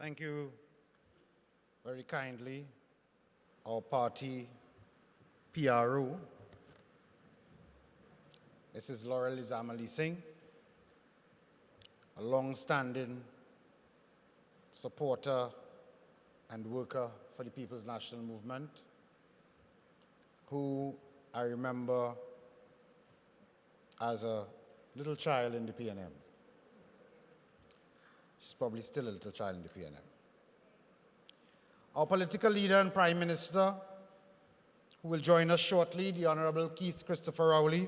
Thank you very kindly, our party PRO, Mrs. Laurel Izamali Singh, a long-standing supporter and worker for the People's National Movement, who I remember as a little child in the PNM. She's probably still a little child in the PNM. Our political leader and Prime Minister, who will join us shortly, the Honorable Keith Christopher Rowley,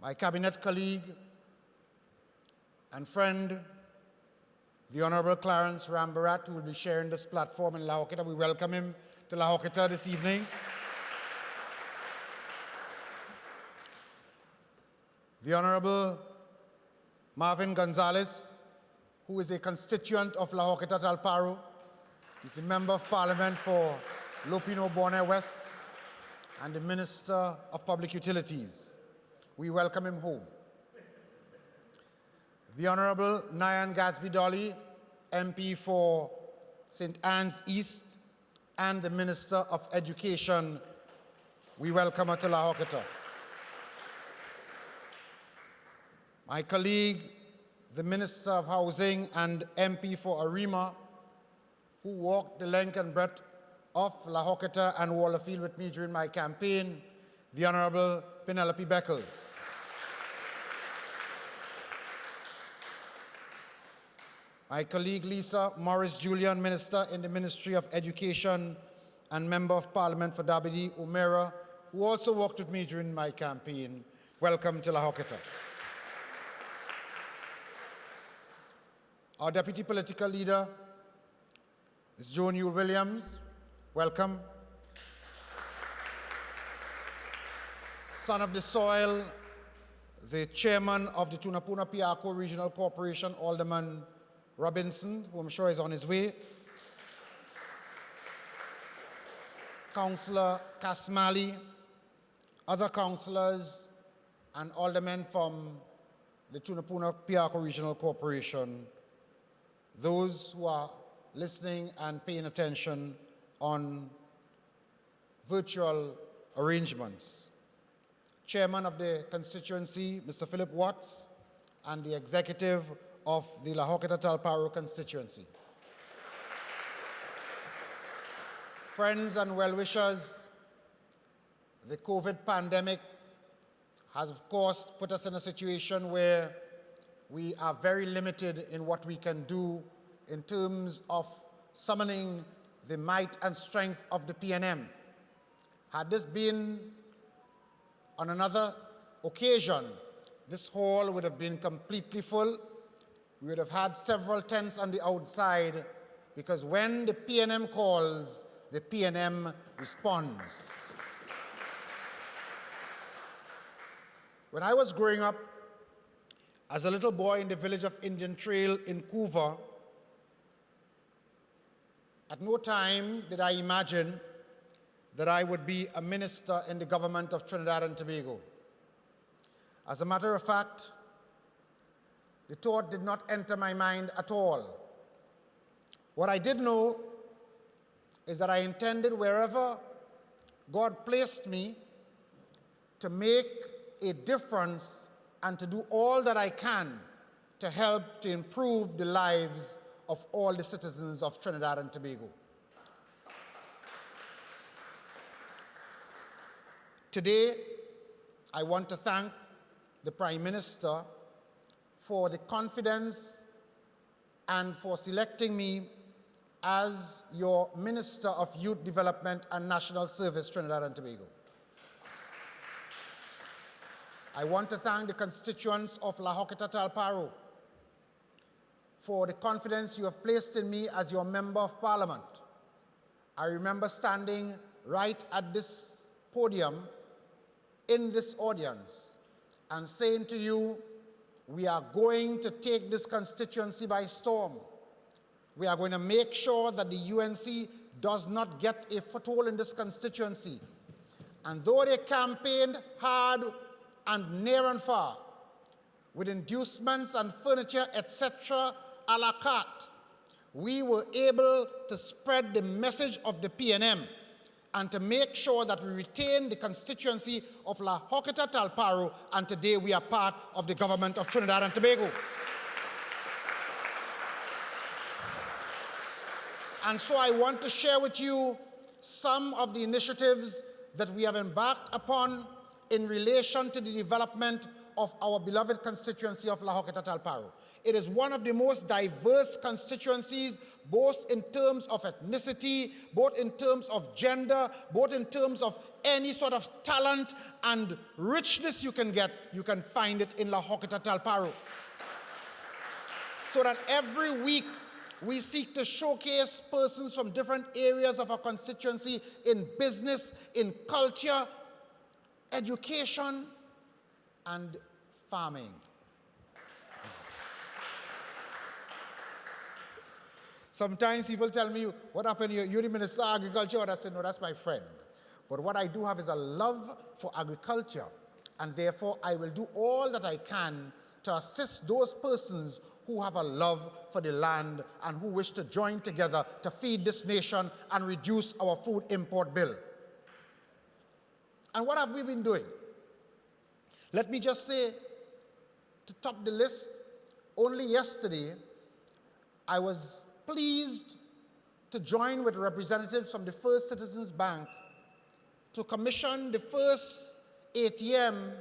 my cabinet colleague and friend, the Honorable Clarence Rambarat, who will be sharing this platform in La Horquetta. We welcome him to La Horquetta this evening. The Honorable Marvin Gonzalez, who is a constituent of La Horquetta Talparo. He's a member of Parliament for Lopino Borne West and the Minister of Public Utilities. We welcome him home. The Honorable Nyan Gadsby Dolly, MP for St. Anne's East and the Minister of Education. We welcome her to La Horquetta. My colleague, the Minister of Housing and MP for Arima, who walked the length and breadth of La Horquetta and Wallerfield with me during my campaign, the Honorable Penelope Beckles. My colleague Lisa Morris-Julian, Minister in the Ministry of Education and Member of Parliament for Dabidi Umera, who also walked with me during my campaign. Welcome to La Horquetta. Our Deputy Political Leader, Ms. Joan Yule Williams, welcome. Son of the soil, the Chairman of the Tunapuna Piarco Regional Corporation, Alderman Robinson, who I'm sure is on his way. Councillor Kasmali, other councillors and aldermen from the Tunapuna Piarco Regional Corporation, those who are listening and paying attention on virtual arrangements. Chairman of the constituency, Mr. Philip Watts, and the executive of the La Horquetta Talparo constituency. Friends and well-wishers, the COVID pandemic has, of course, put us in a situation where we are very limited in what we can do in terms of summoning the might and strength of the PNM. Had this been on another occasion, this hall would have been completely full. We would have had several tents on the outside, because when the PNM calls, the PNM responds. When I was growing up as a little boy in the village of Indian Trail in Couva, at no time did I imagine that I would be a minister in the government of Trinidad and Tobago. As a matter of fact, the thought did not enter my mind at all. What I did know is that I intended, wherever God placed me, to make a difference and to do all that I can to help to improve the lives of all the citizens of Trinidad and Tobago. Today, I want to thank the Prime Minister for the confidence and for selecting me as your Minister of Youth Development and National Service, Trinidad and Tobago. I want to thank the constituents of La Horquetta Talparo for the confidence you have placed in me as your Member of Parliament. I remember standing right at this podium in this audience and saying to you, we are going to take this constituency by storm. We are going to make sure that the UNC does not get a foothold in this constituency. And though they campaigned hard and near and far, with inducements and furniture, etc., a la carte, we were able to spread the message of the PNM and to make sure that we retain the constituency of La Horquetta Talparo, and today we are part of the government of Trinidad and Tobago. And so I want to share with you some of the initiatives that we have embarked upon in relation to the development of our beloved constituency of La Horquetta Talparo. It is one of the most diverse constituencies, both in terms of ethnicity, both in terms of gender, both in terms of any sort of talent and richness you can get, you can find it in La Horquetta Talparo. So that every week we seek to showcase persons from different areas of our constituency in business, in culture, education, and farming. Sometimes people tell me, what happened? You're the Minister of Agriculture? And I say, no, that's my friend. But what I do have is a love for agriculture, and therefore I will do all that I can to assist those persons who have a love for the land and who wish to join together to feed this nation and reduce our food import bill. And what have we been doing? Let me just say, to top the list, only yesterday I was pleased to join with representatives from the First Citizens Bank to commission the first ATM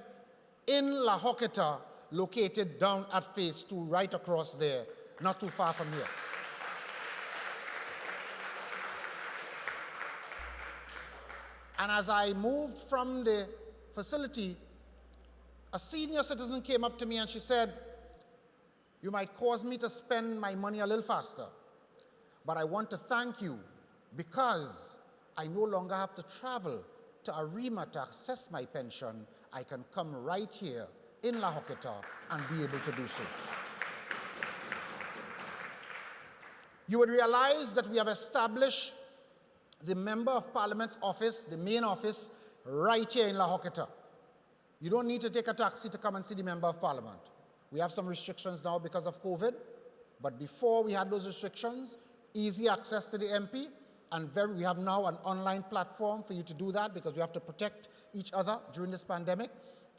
in La Horquetta, located down at Phase 2, right across there, not too far from here. And as I moved from the facility, a senior citizen came up to me and she said, you might cause me to spend my money a little faster, but I want to thank you because I no longer have to travel to Arima to access my pension. I can come right here in La Horquetta and be able to do so. You would realize that we have established the Member of Parliament's office, the main office, right here in La Horquetta. You don't need to take a taxi to come and see the Member of Parliament. We have some restrictions now because of COVID, but before we had those restrictions, easy access to the MP, and we have now an online platform for you to do that because we have to protect each other during this pandemic.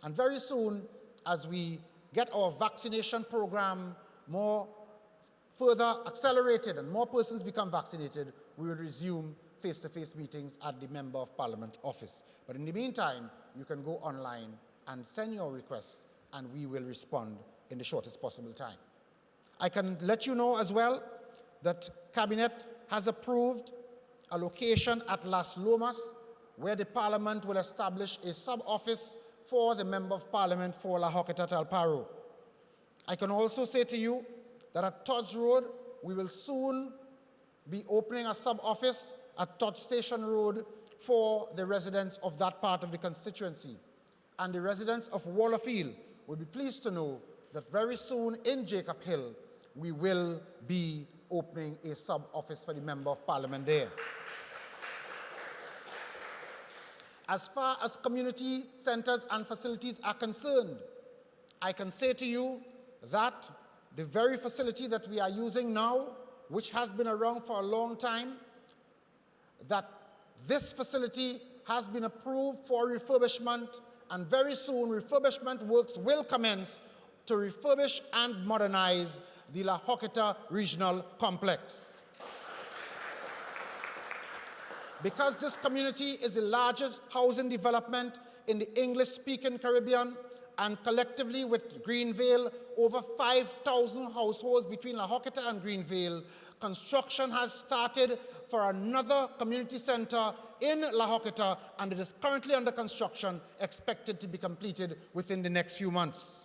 And very soon, as we get our vaccination program more further accelerated and more persons become vaccinated, we will resume face-to-face meetings at the Member of Parliament office. But in the meantime, you can go online and send your requests, and we will respond in the shortest possible time. I can let you know as well that Cabinet has approved a location at Las Lomas, where the Parliament will establish a sub-office for the Member of Parliament for La Horquetta Talparo. I can also say to you that at Todd's Road, we will soon be opening a sub-office at Todd Station Road for the residents of that part of the constituency. And the residents of Wallerfield will be pleased to know that very soon in Jacob Hill, we will be opening a sub-office for the Member of Parliament there. As far as community centers and facilities are concerned, I can say to you that the very facility that we are using now, which has been around for a long time, that this facility has been approved for refurbishment, and very soon refurbishment works will commence to refurbish and modernize the La Horquetta Regional Complex. Because this community is the largest housing development in the English-speaking Caribbean, and collectively with Greenvale, over 5,000 households between La Horquetta and Greenvale, construction has started for another community center in La Horquetta, and it is currently under construction, expected to be completed within the next few months.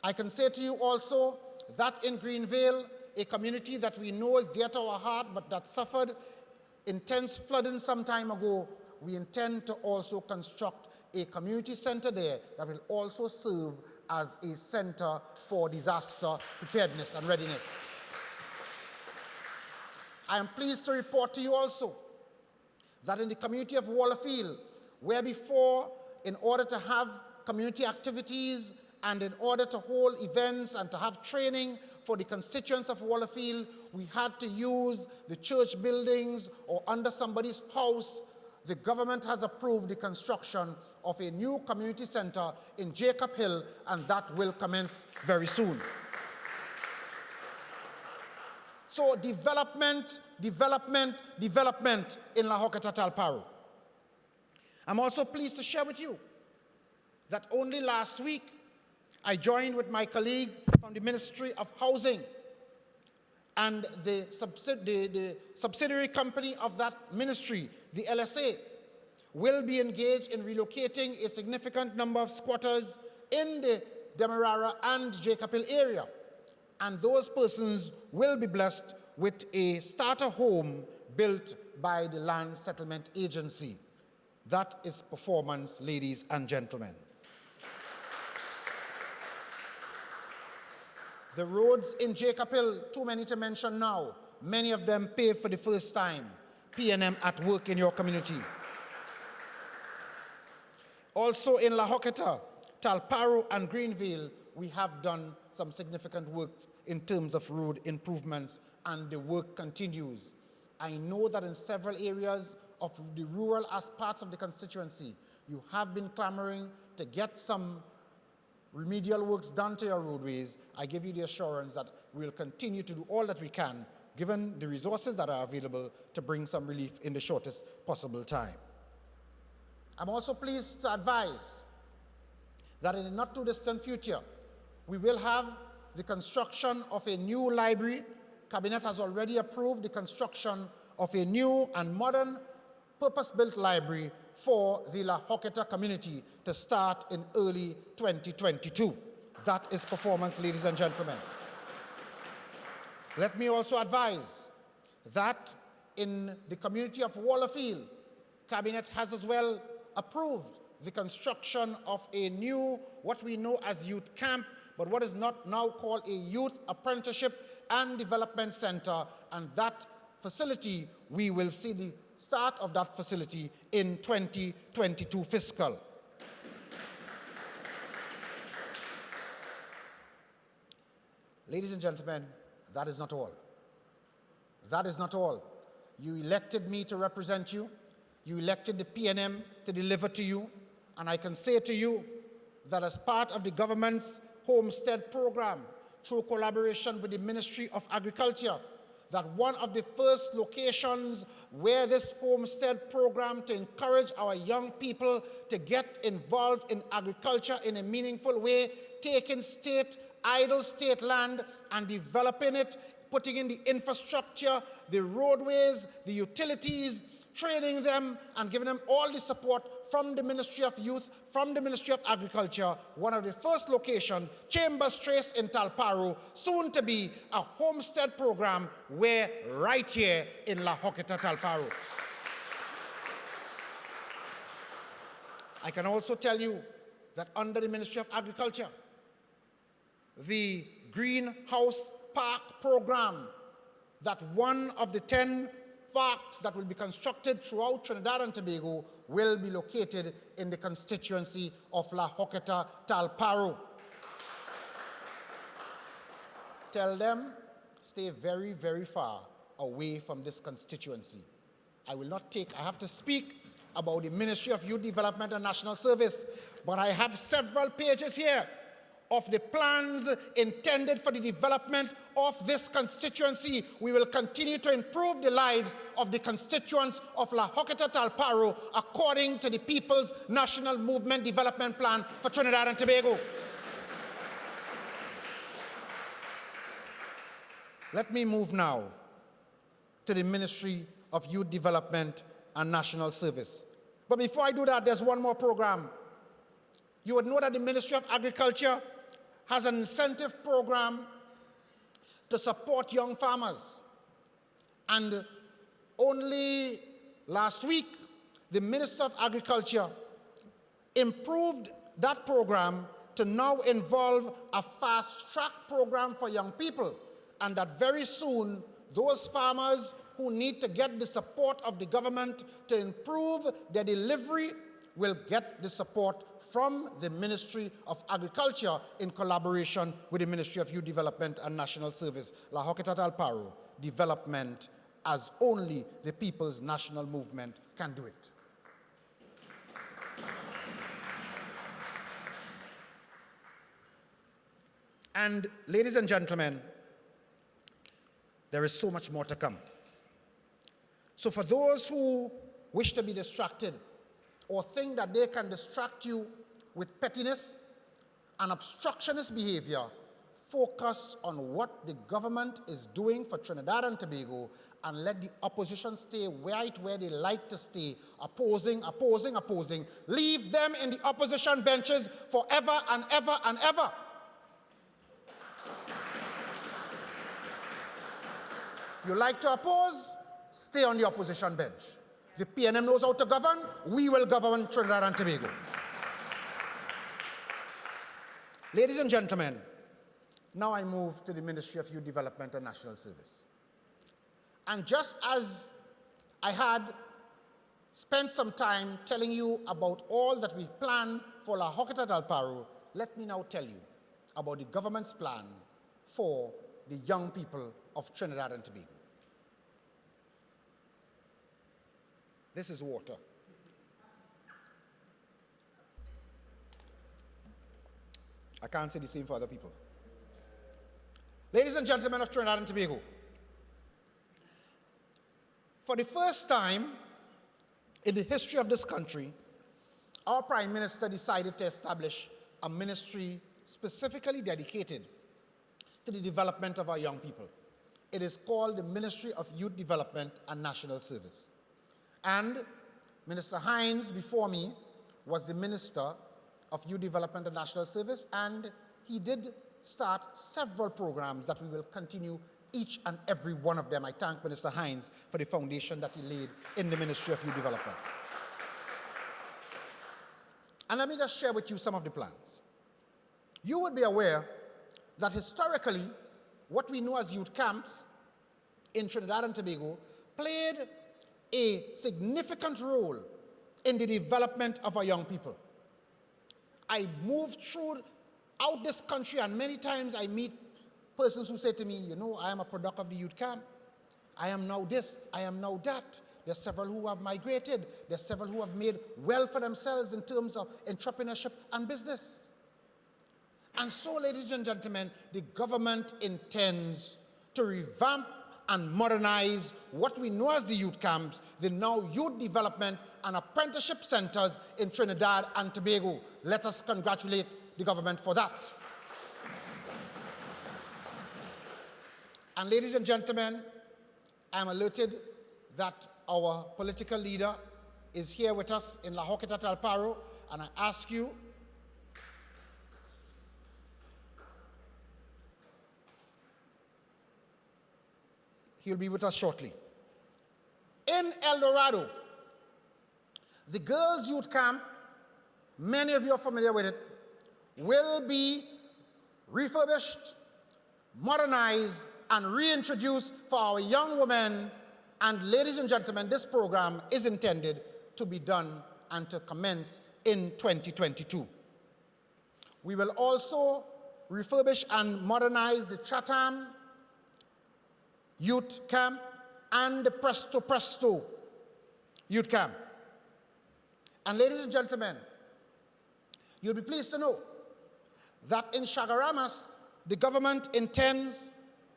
I can say to you also that in Greenvale, a community that we know is dear to our heart, but that suffered intense flooding some time ago, we intend to also construct a community center there that will also serve as a center for disaster preparedness and readiness. I am pleased to report to you also that in the community of Wallerfield, where before, in order to have community activities And in order to hold events and to have training for the constituents of Wallafield, we had to use the church buildings or under somebody's house. The government has approved the construction of a new community center in Jacob Hill, and that will commence very soon. So development, development, development in La Horquetta Talparo. I'm also pleased to share with you that only last week, I joined with my colleague from the Ministry of Housing and the subsidiary company of that ministry, the LSA, will be engaged in relocating a significant number of squatters in the Demerara and Jacob Hill area. And those persons will be blessed with a starter home built by the Land Settlement Agency. That is performance, ladies and gentlemen. The roads in Jacob Hill, too many to mention now. Many of them paved for the first time. P&M at work in your community. Also in La Horquetta, Talparo and Greenville, we have done some significant work in terms of road improvements, and the work continues. I know that in several areas of the rural parts of the constituency, you have been clamoring to get some remedial works done to your roadways. I give you the assurance that we will continue to do all that we can, given the resources that are available, to bring some relief in the shortest possible time. I'm also pleased to advise that in the not too distant future, we will have the construction of a new library. Cabinet has already approved the construction of a new and modern purpose-built library for the La Horquetta community to start in early 2022. That is performance, ladies and gentlemen. Let me also advise that in the community of Wallafield, Cabinet has as well approved the construction of a new, what we know as youth camp, but what is not now called a youth apprenticeship and development center, and that facility, we will see the start of that facility in 2022 fiscal. Ladies and gentlemen, that is not all. That is not all. You elected me to represent you. You elected the P&M to deliver to you. And I can say to you that as part of the government's homestead program, through collaboration with the Ministry of Agriculture, that one of the first locations where this homestead program to encourage our young people to get involved in agriculture in a meaningful way, taking idle state land and developing it, putting in the infrastructure, the roadways, the utilities, training them and giving them all the support from the Ministry of Youth, from the Ministry of Agriculture. One of the first locations, Chambers Trace in Talparo, soon to be a homestead program where right here in La Horquetta Talparo. I can also tell you that under the Ministry of Agriculture, the Greenhouse Park program, that one of the 10 parks that will be constructed throughout Trinidad and Tobago will be located in the constituency of La Horquetta Talparo. Tell them, stay very, very far away from this constituency. I have to speak about the Ministry of Youth Development and National Service, but I have several pages here of the plans intended for the development of this constituency. We will continue to improve the lives of the constituents of La Horquetta Talparo according to the People's National Movement Development Plan for Trinidad and Tobago. Let me move now to the Ministry of Youth Development and National Service. But before I do that, there's one more program. You would know that the Ministry of Agriculture has an incentive program to support young farmers. And only last week, the Minister of Agriculture improved that program to now involve a fast-track program for young people, and that very soon, those farmers who need to get the support of the government to improve their delivery will get the support from the Ministry of Agriculture in collaboration with the Ministry of Youth Development and National Service. La Horquetta Tal Paro, development as only the People's National Movement can do it. And ladies and gentlemen, there is so much more to come. So for those who wish to be distracted or think that they can distract you with pettiness and obstructionist behavior, focus on what the government is doing for Trinidad and Tobago and let the opposition stay right where they like to stay, opposing. Leave them in the opposition benches forever and ever and ever. You like to oppose? Stay on the opposition bench. The PNM knows how to govern. We will govern Trinidad and Tobago. Ladies and gentlemen, now I move to the Ministry of Youth Development and National Service. And just as I had spent some time telling you about all that we plan for La Horquetta Tal Paro, let me now tell you about the government's plan for the young people of Trinidad and Tobago. This is water. I can't say the same for other people. Ladies and gentlemen of Trinidad and Tobago, for the first time in the history of this country, our Prime Minister decided to establish a ministry specifically dedicated to the development of our young people. It is called the Ministry of Youth Development and National Service. And Minister Hines, before me, was the Minister of Youth Development and National Service, and he did start several programs that we will continue each and every one of them. I thank Minister Hines for the foundation that he laid in the Ministry of Youth Development. And let me just share with you some of the plans. You would be aware that historically, what we know as youth camps in Trinidad and Tobago played a significant role in the development of our young people. I moved throughout this country, and many times I meet persons who say to me, you know, I am a product of the youth camp. I am now this, I am now that. There's several who have migrated. There's several who have made well for themselves in terms of entrepreneurship and business. And so, ladies and gentlemen, the government intends to revamp and modernize what we know as the youth camps, the now youth development and apprenticeship centers in Trinidad and Tobago. Let us congratulate the government for that. And ladies and gentlemen, I am alerted that our political leader is here with us in La Horquetta Tal Paro, and I ask you he'll be with us shortly. In El Dorado, the girls' youth camp, many of you are familiar with it, will be refurbished, modernized, and reintroduced for our young women. And ladies and gentlemen, this program is intended to be done and to commence in 2022. We will also refurbish and modernize the Chatham Youth Camp and the Presto Presto Youth Camp. And ladies and gentlemen, you'll be pleased to know that in Chagaramas, the government intends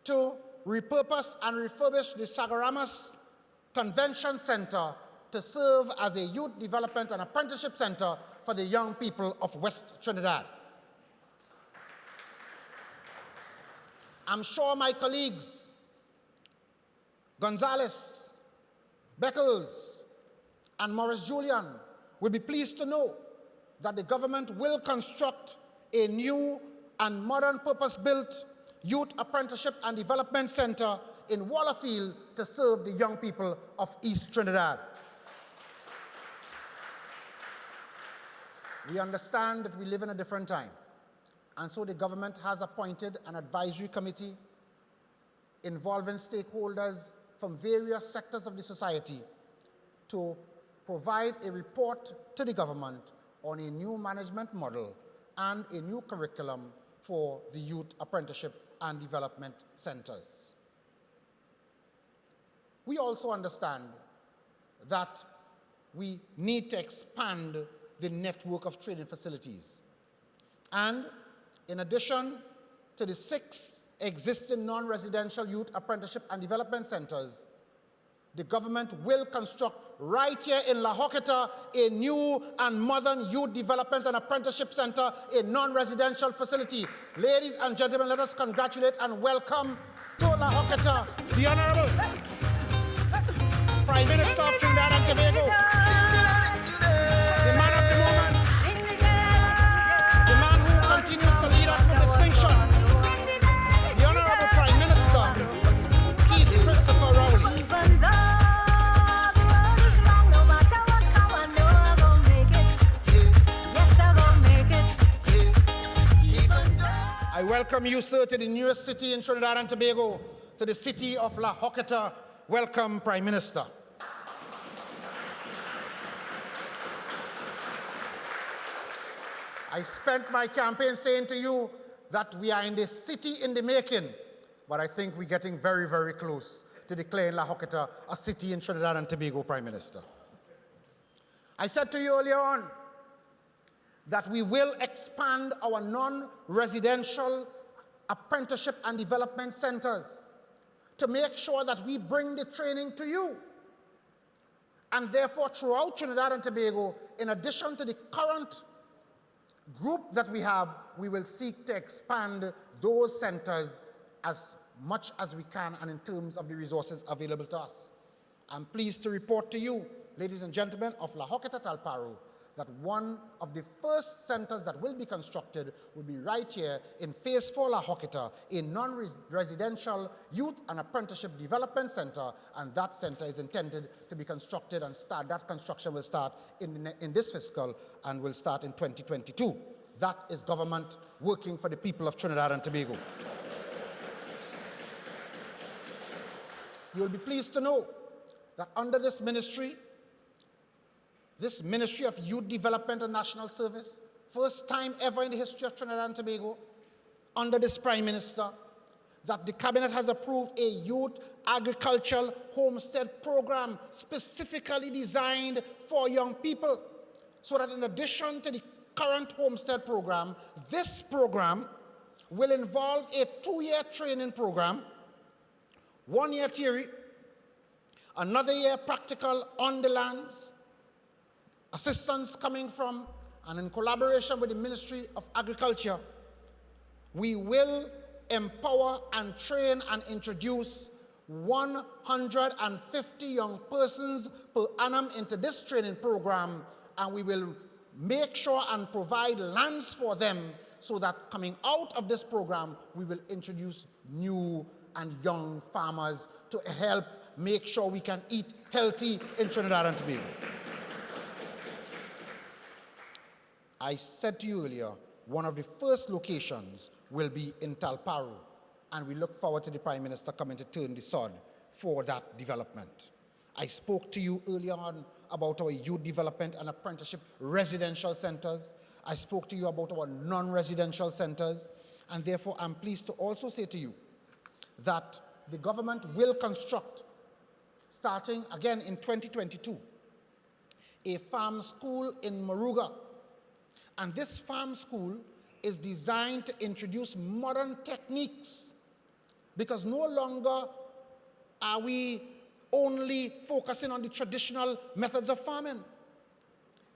to repurpose and refurbish the Chagaramas Convention Center to serve as a youth development and apprenticeship center for the young people of West Trinidad. I'm sure my colleagues, Gonzalez, Beckles, and Morris Julian will be pleased to know that the government will construct a new and modern purpose-built youth apprenticeship and development center in Wallerfield to serve the young people of East Trinidad. We understand that we live in a different time, and so the government has appointed an advisory committee involving stakeholders from various sectors of the society to provide a report to the government on a new management model and a new curriculum for the Youth Apprenticeship and Development Centers. We also understand that we need to expand the network of training facilities. And in addition to the 6 existing non-residential youth apprenticeship and development centers, the government will construct right here in La Horquetta a new and modern youth development and apprenticeship center, a non-residential facility. Ladies and gentlemen, let us congratulate and welcome to La Horquetta the Honorable Prime Minister of Trinidad and Tobago, the man of the moment, the man who continues to lead us with distinction, the Honorable Prime Minister, Keith Christopher Rowley. I welcome you, sir, to the newest city in Trinidad and Tobago, to the city of La Horquetta. Welcome, Prime Minister. I spent my campaign saying to you that we are in the city in the making, but I think we're getting very, very close to declaring La Horquetta a city in Trinidad and Tobago, Prime Minister. I said to you earlier on that we will expand our non-residential apprenticeship and development centers to make sure that we bring the training to you. And therefore, throughout Trinidad and Tobago, in addition to the current group that we have, we will seek to expand those centers as much as we can and in terms of the resources available to us. I'm pleased to report to you, ladies and gentlemen of La Horquetta Talparo, that one of the first centers that will be constructed will be right here in Phase 4 La Horquetta, a non-residential youth and apprenticeship development center, and that center is intended to be constructed and that construction will start in this fiscal and will start in 2022. That is government working for the people of Trinidad and Tobago. You'll be pleased to know that under this Ministry of Youth Development and National Service, first time ever in the history of Trinidad and Tobago, under this Prime Minister, that the Cabinet has approved a youth agricultural homestead program specifically designed for young people, so that in addition to the current homestead program, this program will involve a 2-year training program, 1 year theory, another year practical on the lands, assistance coming from, and in collaboration with the Ministry of Agriculture, we will empower and train and introduce 150 young persons per annum into this training program, and we will make sure and provide lands for them so that coming out of this program, we will introduce new and young farmers to help make sure we can eat healthy in Trinidad and Tobago. I said to you earlier, one of the first locations will be in Talparo, and we look forward to the Prime Minister coming to turn the sod for that development. I spoke to you earlier on about our youth development and apprenticeship residential centers. I spoke to you about our non-residential centers, and therefore I'm pleased to also say to you that the government will construct, starting again in 2022, a farm school in Moruga. And this farm school is designed to introduce modern techniques, because no longer are we only focusing on the traditional methods of farming.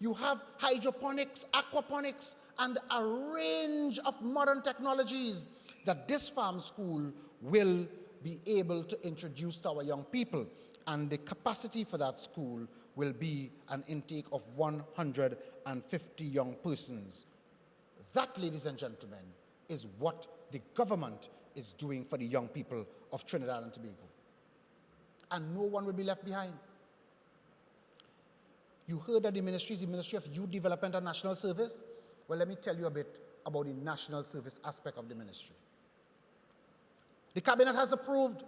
You have hydroponics, aquaponics, and a range of modern technologies that this farm school will be able to introduce to our young people. And the capacity for that school will be an intake of 150 young persons. That, ladies and gentlemen, is what the government is doing for the young people of Trinidad and Tobago. And no one will be left behind. You heard that the ministry is the Ministry of Youth Development and National Service. Well, let me tell you a bit about the national service aspect of the ministry. The Cabinet has approved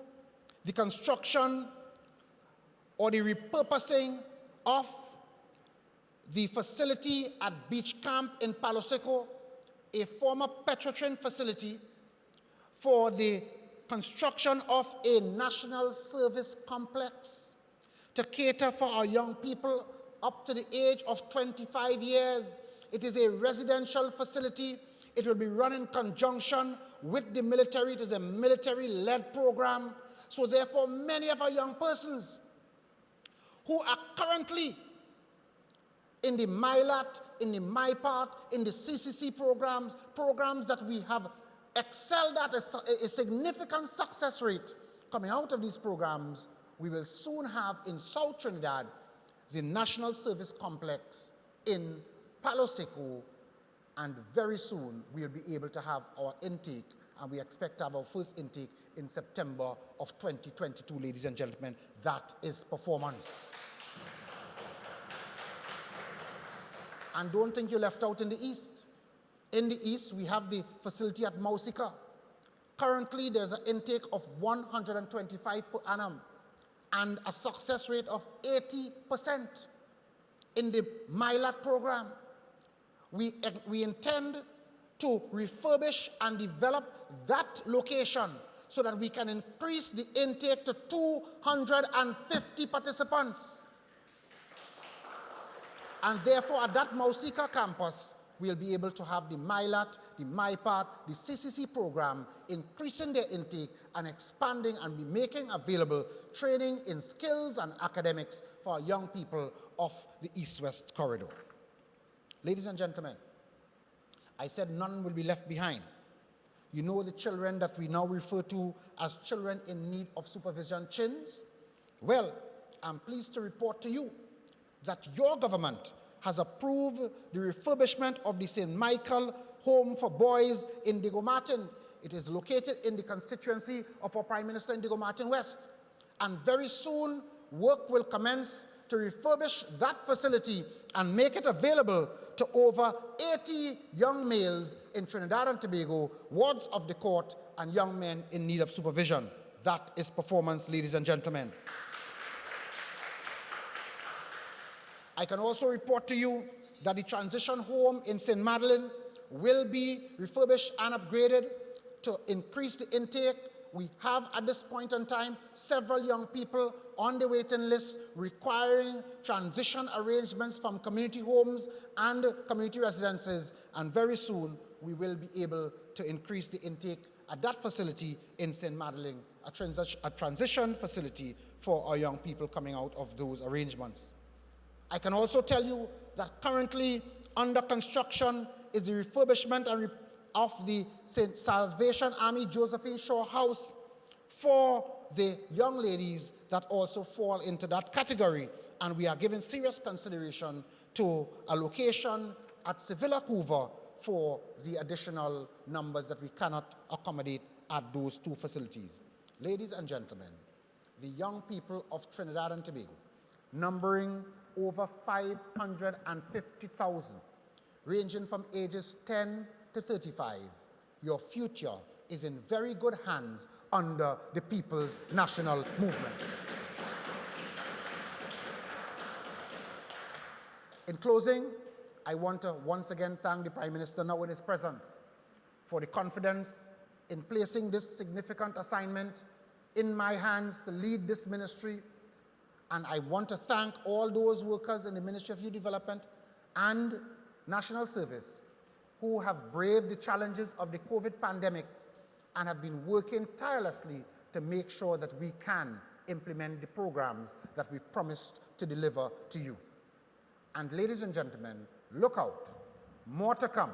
the construction or the repurposing of the facility at Beach Camp in Palo Seco, a former Petrotrain facility, for the construction of a national service complex to cater for our young people up to the age of 25 years. It is a residential facility. It will be run in conjunction with the military. It is a military-led program. So therefore, many of our young persons who are currently in the MILAT, in the MyPart, in the CCC programs that we have excelled at a significant success rate coming out of these programs, we will soon have in South Trinidad the National Service Complex in Palo Seco, and very soon we will be able to have our intake, and we expect to have our first intake in September of 2022, ladies and gentlemen. That is performance. And don't think you're left out in the East. In the East, we have the facility at Mausika. Currently, there's an intake of 125 per annum and a success rate of 80% in the MILAT program. We intend to refurbish and develop that location so that we can increase the intake to 250 participants. And therefore, at that Mausika campus, we'll be able to have the MILAT, the MyPart, the CCC program, increasing their intake and expanding and be making available training in skills and academics for our young people of the East-West corridor. Ladies and gentlemen, I said none will be left behind. You know the children that we now refer to as children in need of supervision, CHINs? Well, I'm pleased to report to you that your government has approved the refurbishment of the St. Michael Home for Boys in Diego Martin. It is located in the constituency of our Prime Minister in Diego Martin West. And very soon, work will commence to refurbish that facility and make it available to over 80 young males in Trinidad and Tobago, wards of the court, and young men in need of supervision. That is performance, ladies and gentlemen. I can also report to you that the transition home in St. Madeleine will be refurbished and upgraded to increase the intake. We have, at this point in time, several young people on the waiting list requiring transition arrangements from community homes and community residences, and very soon we will be able to increase the intake at that facility in St. Madeleine, a transition facility for our young people coming out of those arrangements. I can also tell you that currently under construction is the refurbishment of the St. Salvation Army Josephine Shaw House for the young ladies that also fall into that category. And we are giving serious consideration to a location at Sevilla Couva for the additional numbers that we cannot accommodate at those two facilities. Ladies and gentlemen, the young people of Trinidad and Tobago, numbering over 550,000, ranging from ages 10 to 35, your future is in very good hands under the People's National Movement. In closing, I want to once again thank the Prime Minister now in his presence for the confidence in placing this significant assignment in my hands to lead this ministry. And I want to thank all those workers in the Ministry of Youth Development and National Service who have braved the challenges of the COVID pandemic and have been working tirelessly to make sure that we can implement the programs that we promised to deliver to you. And ladies and gentlemen, look out. More to come.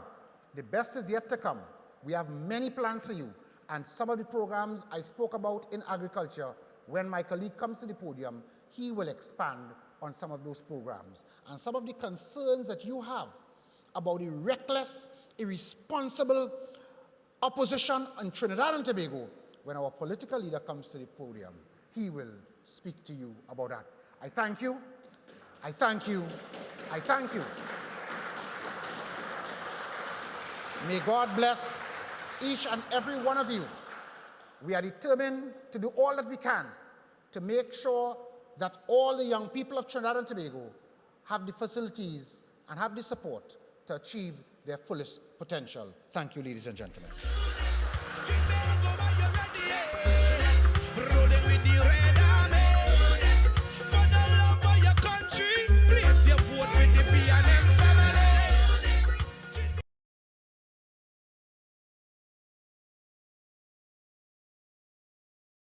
The best is yet to come. We have many plans for you. And some of the programs I spoke about in agriculture, when my colleague comes to the podium, he will expand on some of those programs. And some of the concerns that you have about the reckless, irresponsible opposition in Trinidad and Tobago, when our political leader comes to the podium, he will speak to you about that. I thank you. I thank you. I thank you. May God bless each and every one of you. We are determined to do all that we can to make sure that all the young people of Trinidad and Tobago have the facilities and have the support to achieve their fullest potential. Thank you, ladies and gentlemen.